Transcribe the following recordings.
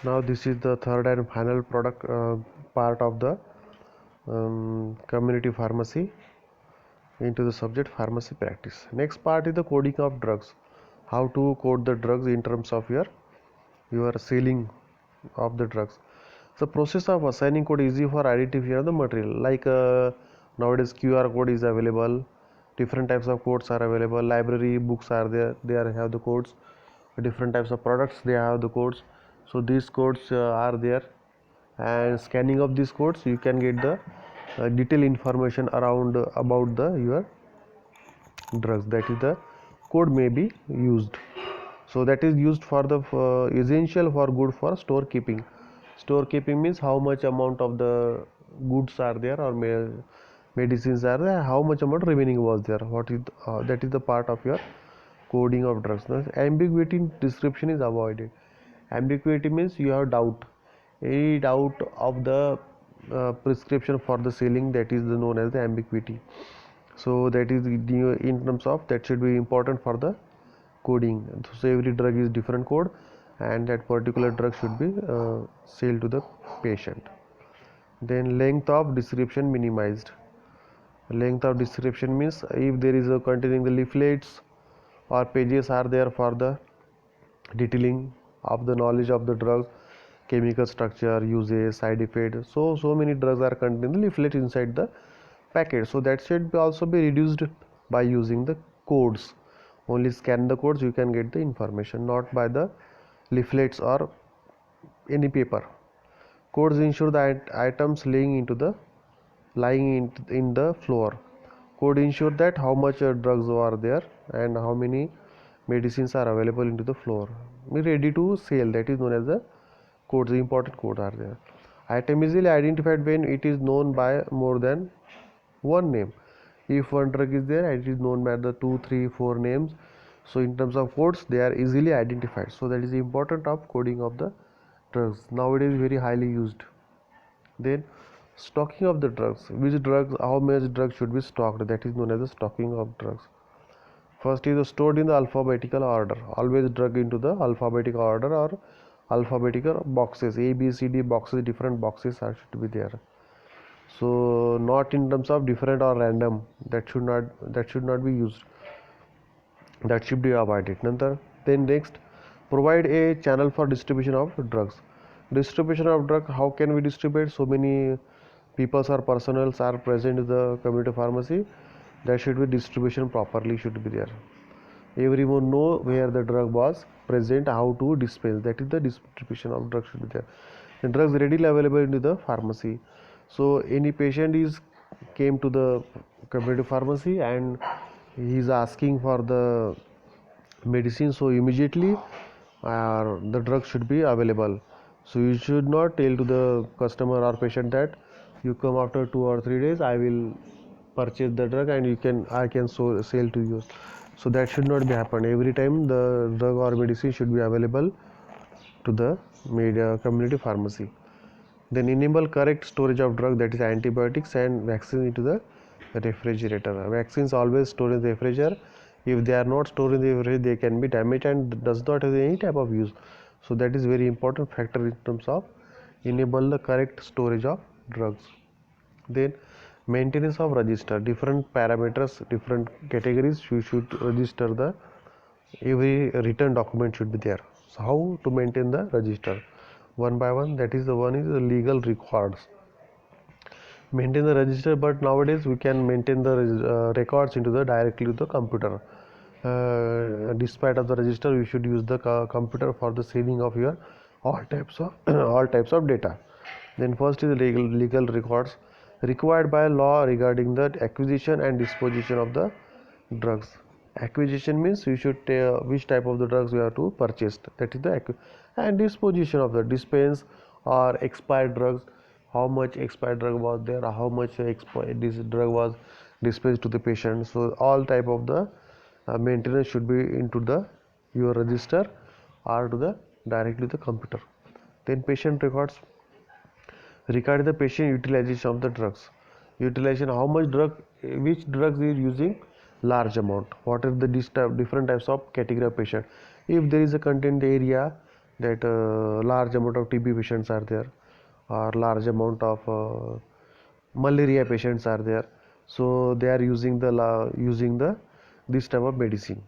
Now this is the third and final product part of the community pharmacy into the subject pharmacy practice. Next part is the coding of drugs. How to code the drugs in terms of your selling of the drugs. The process of assigning code is easy for identifying the material. Like nowadays QR code is available. Different types of codes are available. Library books are there. They have the codes. Different types of products they have the codes. So these codes are there, and scanning of these codes you can get the detailed information around about the your drugs. That is the code may be used. So that is used for the essential for good for store keeping. Store keeping means how much amount of the goods are there or medicines are there, how much amount remaining was there, what is that is the part of your coding of drugs. Now, ambiguity in description is avoided. Ambiguity means you have doubt, any doubt of the prescription for the selling, that is known as the ambiguity. So that is in terms of that should be important for the coding. So every drug is different code, and that particular drug should be sold to the patient. Then length of description minimized. Length of description means if there is a containing the leaflets or pages are there for the detailing of the knowledge of the drugs, chemical structure, usage, side effect. So many drugs are contained in the leaflet inside the packet. So that should also be reduced by using the codes. Only scan the codes, you can get the information, not by the leaflets or any paper. Codes ensure that items lying in the floor. Code ensure that how much drugs are there and how many medicines are available into the floor. Ready to sell, that is known as the codes. The important code are there. Item easily identified when it is known by more than one name. If one drug is there, it is known by the 2, 3, 4 names. So in terms of codes, they are easily identified. So that is the important of coding of the drugs. Nowadays very highly used. Then stocking of the drugs. Which drugs, how much drugs should be stocked? That is known as the stocking of drugs. First is stored in the alphabetical order. Always drug into the alphabetical order or alphabetical boxes. A, B, C, D boxes, different boxes are should be there. So not in terms of different or random. That should not be used. That should be avoided. Then next, provide a channel for distribution of drugs. Distribution of drug, how can we distribute? So many peoples or personals are present in the community pharmacy. There should be distribution properly should be there. Everyone know where the drug was present, how to dispense. That is the distribution of drugs should be there. The drugs readily available in the pharmacy. So any patient is came to the community pharmacy and he is asking for the medicine, so immediately the drug should be available. So you should not tell to the customer or patient that you come after 2 or 3 days, I will purchase the drug and I can sell to you. So that should not be happen. Every time the drug or medicine should be available to the community pharmacy. Then enable correct storage of drug, that is antibiotics and vaccines, into the refrigerator. Vaccines always stored in the refrigerator. If they are not stored in the refrigerator, they can be damaged and does not have any type of use. So that is very important factor in terms of enable the correct storage of drugs. Then maintenance of register, different parameters, different categories, you should register the every written document should be there. So how to maintain the register? One by one, that is the one is the legal records. Maintain the register, but nowadays we can maintain the records into the directly to the computer. Despite of the register, you should use the computer for the saving of your all types of all types of data. Then first is the legal records required by law regarding the acquisition and disposition of the drugs. Acquisition means you should tell which type of the drugs you have to purchase, that is the and disposition of the dispense or expired drugs, how much expired drug was there, how much this drug was dispensed to the patient. So all type of the maintenance should be into the your register or to the directly to the computer. Then patient records regarding the patient utilization of the drugs. Utilization, how much drug, which drugs is using large amount, what are the different types of category of patient. If there is a content area, that large amount of TB patients are there, or large amount of malaria patients are there, so they are using the this type of medicine.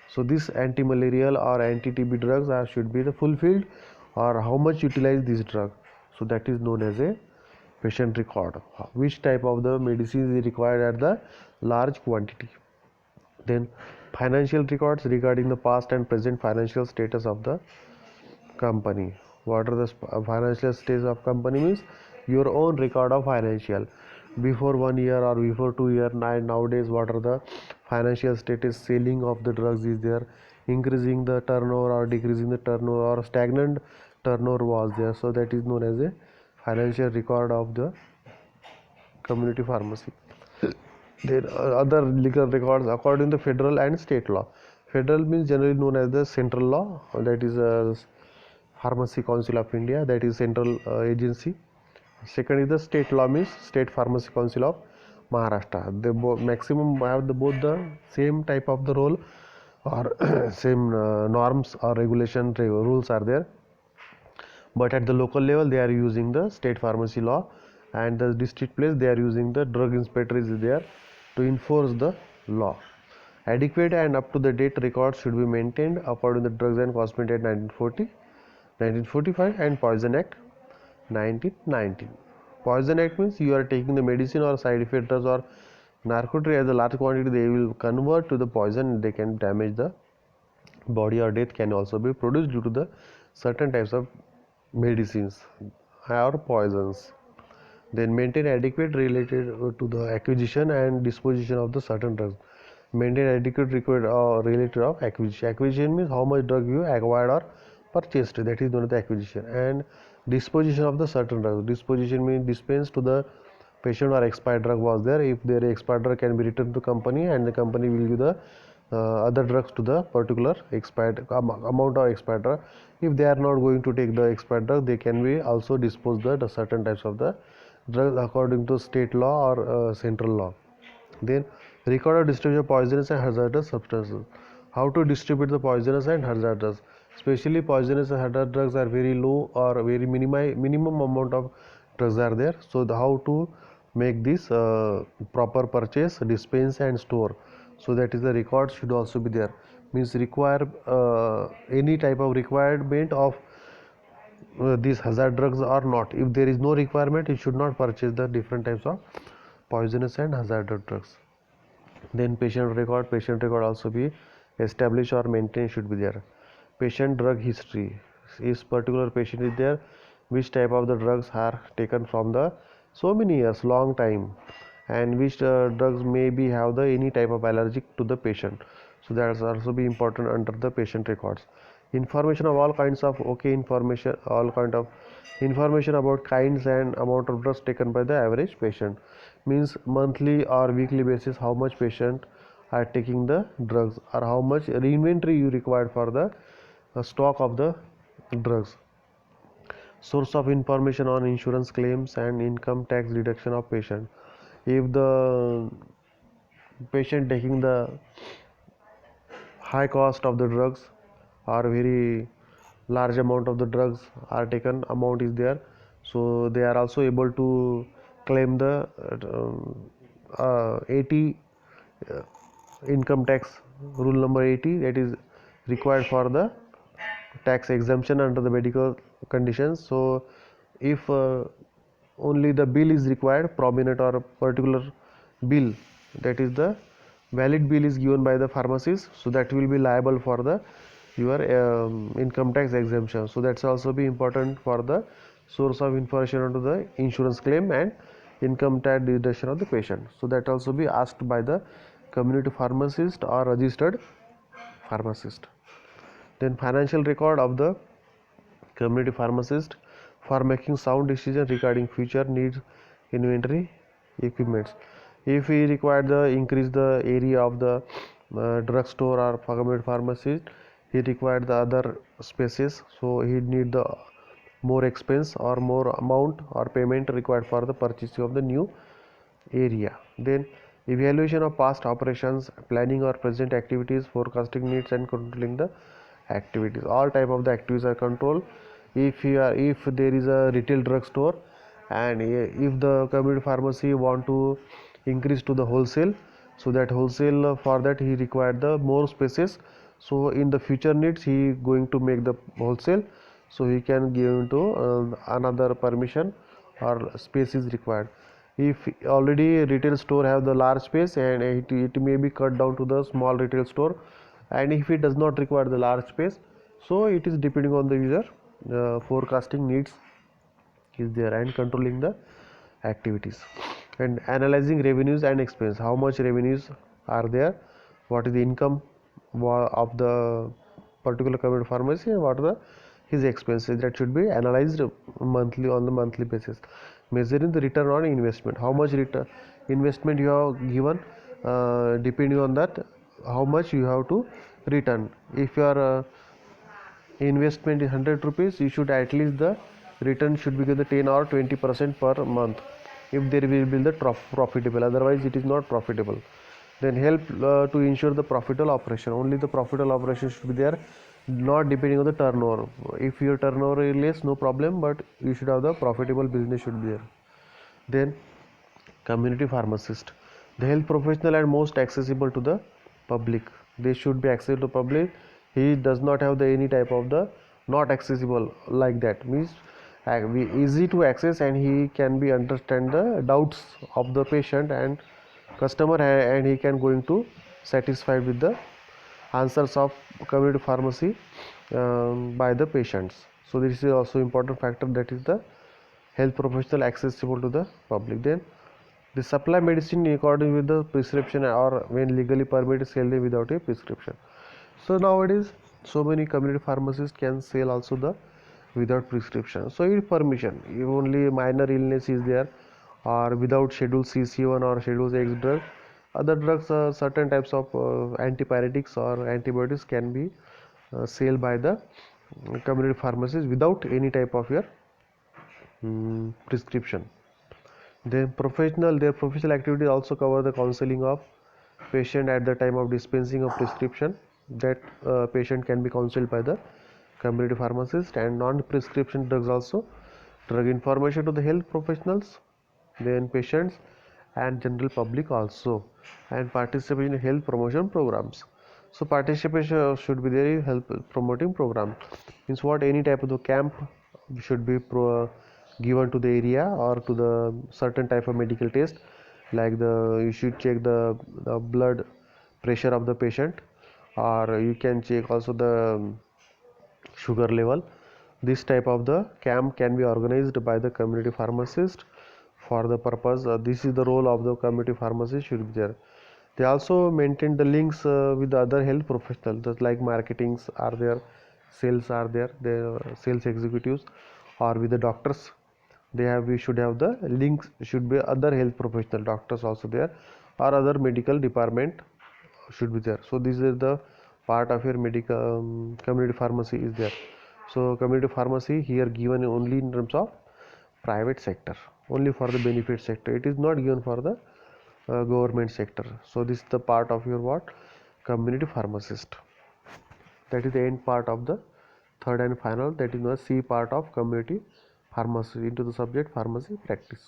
So this anti-malarial or anti-TB drugs should be the fulfilled, or how much utilize this drug. So that is known as a patient record. Which type of the medicine is required at the large quantity. Then financial records regarding the past and present financial status of the company. What are the financial status of company means your own record of financial before 1 year or before 2 year. Nowadays what are the financial status, selling of the drugs is there, increasing the turnover or decreasing the turnover, or stagnant turnover was there. So that is known as a financial record of the community pharmacy. Then other legal records according to federal and state law. Federal means generally known as the central law, that is Pharmacy Council of India, that is central agency. Second is the state law, means State Pharmacy Council of Maharashtra. They maximum have both the same type of the role, or same norms or regulation rules are there, but at the local level they are using the state pharmacy law, and the district place they are using the drug inspector is there to enforce the law. Adequate and up to the date records should be maintained according to the Drugs and Cosmetic Act 1940, 1945 and Poison Act 1919. Poison Act means you are taking the medicine or side effect drugs or narcotic as a large quantity, they will convert to the poison, they can damage the body, or death can also be produced due to the certain types of medicines or poisons. Then maintain adequate related to the acquisition and disposition of the certain drugs. Maintain adequate required related of acquisition. Acquisition means how much drug you acquired or purchased, that is known as the acquisition. And disposition of the certain drugs. Disposition means dispense to the patient or expired drug was there. If their expired drug can be returned to company, and the company will give the other drugs to the particular expired amount of expired drug. If they are not going to take the expired drug, they can be also dispose the certain types of the drugs according to state law or central law. Then record of distribution of poisonous and hazardous substances. How to distribute the poisonous and hazardous. Especially poisonous and hazardous drugs are very low or very minimum amount of drugs are there. So how to make this proper purchase, dispense and store. So that is the record should also be there. Means require any type of requirement of these hazard drugs or not. If there is no requirement, you should not purchase the different types of poisonous and hazardous drugs. Then patient record also be established or maintained, should be there. Patient drug history, is particular patient is there, which type of the drugs are taken from the so many years, long time, and which drugs may be have the any type of allergic to the patient. So that is also be important under the patient records. Information of all kinds of information, all kind of information about kinds and amount of drugs taken by the average patient, means monthly or weekly basis how much patient are taking the drugs, or how much inventory you required for the stock of the drugs. Source of information on insurance claims and income tax deduction of patient. If the patient taking the high cost of the drugs, or very large amount of the drugs are taken, amount is there, so they are also able to claim the 80 income tax rule number 80, that is required for the tax exemption under the medical conditions. So if only the bill is required, prominent or particular bill, that is the valid bill is given by the pharmacist, so that will be liable for the your income tax exemption. So that's also be important for the source of information onto the insurance claim and income tax deduction of the patient. So that also be asked by the community pharmacist or registered pharmacist. Then financial record of the community pharmacist for making sound decision regarding future needs, inventory, equipments. If he required the increase the area of the drugstore or community pharmacist, he required the other spaces, so he need the more expense or more amount or payment required for the purchasing of the new area. Then evaluation of past operations, planning or present activities, forecasting needs and controlling the activities. All type of the activities are controlled. If there is a retail drug store, and if the community pharmacy want to increase to the wholesale, so that wholesale, for that he required the more spaces. So in the future needs he going to make the wholesale, so he can give into another permission or space is required. If already retail store have the large space, and it may be cut down to the small retail store, and if it does not require the large space, so it is depending on the user forecasting needs is there, and controlling the activities, and analyzing revenues and expense. How much revenues are there, what is the income of the particular community pharmacy, and what are the his expenses, that should be analyzed monthly, on the monthly basis. Measuring the return on investment, how much return investment you have given, depending on that how much you have to return. If your investment is 100 rupees, you should at least the return should be the 10 or 20% per month, if there will be the profitable, otherwise it is not profitable. Then help to ensure the profitable operation, only the profitable operation should be there, not depending on the turnover. If your turnover is less, no problem, but you should have the profitable business should be there. Then community pharmacist, the health professional and most accessible to the public. They should be accessible to public. He does not have the any type of the not accessible, like that means easy to access, and he can be understand the doubts of the patient and customer, and he can going to satisfied with the answers of community pharmacy by the patients. So this is also important factor, that is the health professional accessible to the public. Then they supply medicine according with the prescription, or when legally permitted sell them without a prescription. So nowadays so many community pharmacists can sell also the without prescription. So if permission, if only minor illness is there, or without schedule CC1 or schedule X drug, other drugs, certain types of antipyretics or antibiotics can be sold by the community pharmacies without any type of your prescription. Then their professional activities also cover the counseling of patient at the time of dispensing of prescription, that patient can be counseled by the community pharmacist, and non-prescription drugs also, drug information to the health professionals, then patients and general public also, and participation in health promotion programs. So participation should be there in health promoting program, means what, any type of the camp should be given to the area, or to the certain type of medical test, like you should check the blood pressure of the patient, or you can check also the sugar level. This type of the camp can be organized by the community pharmacist for the purpose. This is the role of the community pharmacist should be there. They also maintain the links with the other health professionals, just like marketings are there, sales are there, the sales executives, or with the doctors. We should have the links, should be other health professional, doctors also there, or other medical department should be there. So this is the part of your medical community pharmacy is there. So community pharmacy here given only in terms of private sector, only for the benefit sector, it is not given for the government sector. So this is the part of your what, community pharmacist. That is the end part of the third and final, that is the C part of community pharmacy, into the subject pharmacy practice.